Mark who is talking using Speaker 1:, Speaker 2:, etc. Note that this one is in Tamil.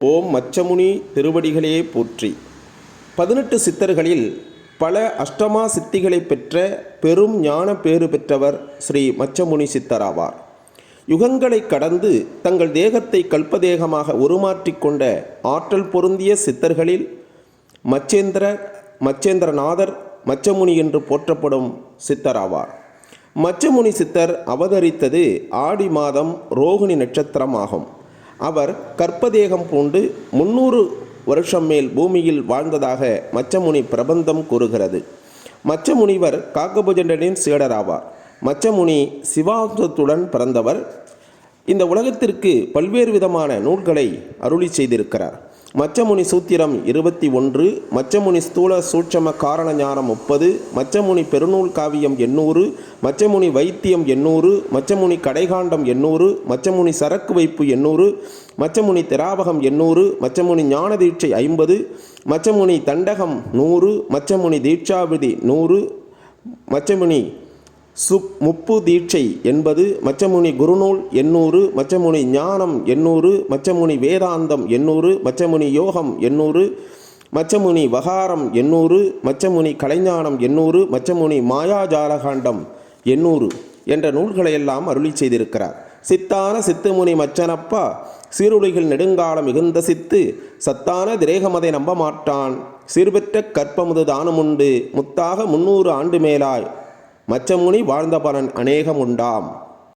Speaker 1: ஓம் மச்சமுனி திருவடிகளே போற்றி. 18 சித்தர்களில் பல அஷ்டமா சித்திகளை பெற்ற பெரும் ஞான பேறு பெற்றவர் ஸ்ரீ மச்சமுனி சித்தராவார். யுகங்களை கடந்து தங்கள் தேகத்தை கல்பதேகமாக உருமாற்றிக்கொண்ட ஆற்றல் பொருந்திய சித்தர்களில் மச்சேந்திரநாதர் மச்சமுனி என்று போற்றப்படும் சித்தராவார். மச்சமுனி சித்தர் அவதரித்தது ஆடி மாதம் ரோகிணி நட்சத்திரம் ஆகும். அவர் கற்பதேகம் பூண்டு 300 வருஷம் மேல் பூமியில் வாழ்ந்ததாக மச்சமுனி பிரபந்தம் கூறுகிறது. மச்சமுனிவர் காக்கபுஜண்டனின் சீடராவார். மச்சமுனி சிவாம்சத்துடன் பிறந்தவர். இந்த உலகத்திற்கு பல்வேறு விதமான நூல்களை அருளி செய்திருக்கிறார். மச்சமுனி சூத்திரம் 21, மச்சமுனி ஸ்தூல சூட்சம காரண ஞானம் 30, மச்சமுனி பெருநூல் காவியம் 800, மச்சமுனி வைத்தியம் 800, மச்சமுனி கடைகாண்டம் 800, மச்சமுனி சரக்கு வைப்பு 800, மச்சமுனி திராவகம் 800, மச்சமுனி ஞான தீட்சை 50, மச்சமுனி தண்டகம் 100, மச்சமுனி தீட்சாவிதி 100, மச்சமுனி முப்பு தீட்சை 80, மச்சமுனி குருநூல் 800, மச்சமுனி ஞானம் 800, மச்சமுனி வேதாந்தம் 800, மச்சமுனி யோகம் 800, மச்சமுனி வகாரம் 800, மச்சமுனி கலைஞானம் 800, மச்சமுனி மாயாஜாலகாண்டம் 800 என்ற நூல்களையெல்லாம் அருளி செய்திருக்கிறார். சித்தான சித்துமுனி மச்சனப்பா சீருளிகள் நெடுங்காலம் மிகுந்த சித்து சத்தான திரேகமதை நம்ப மாட்டான் சீர்பெற்ற கற்பமுது தானமுண்டு முத்தாக 300 ஆண்டு மேலாய் மச்சமுனி வாழ்ந்த பலன் அநேகம் உண்டாம்.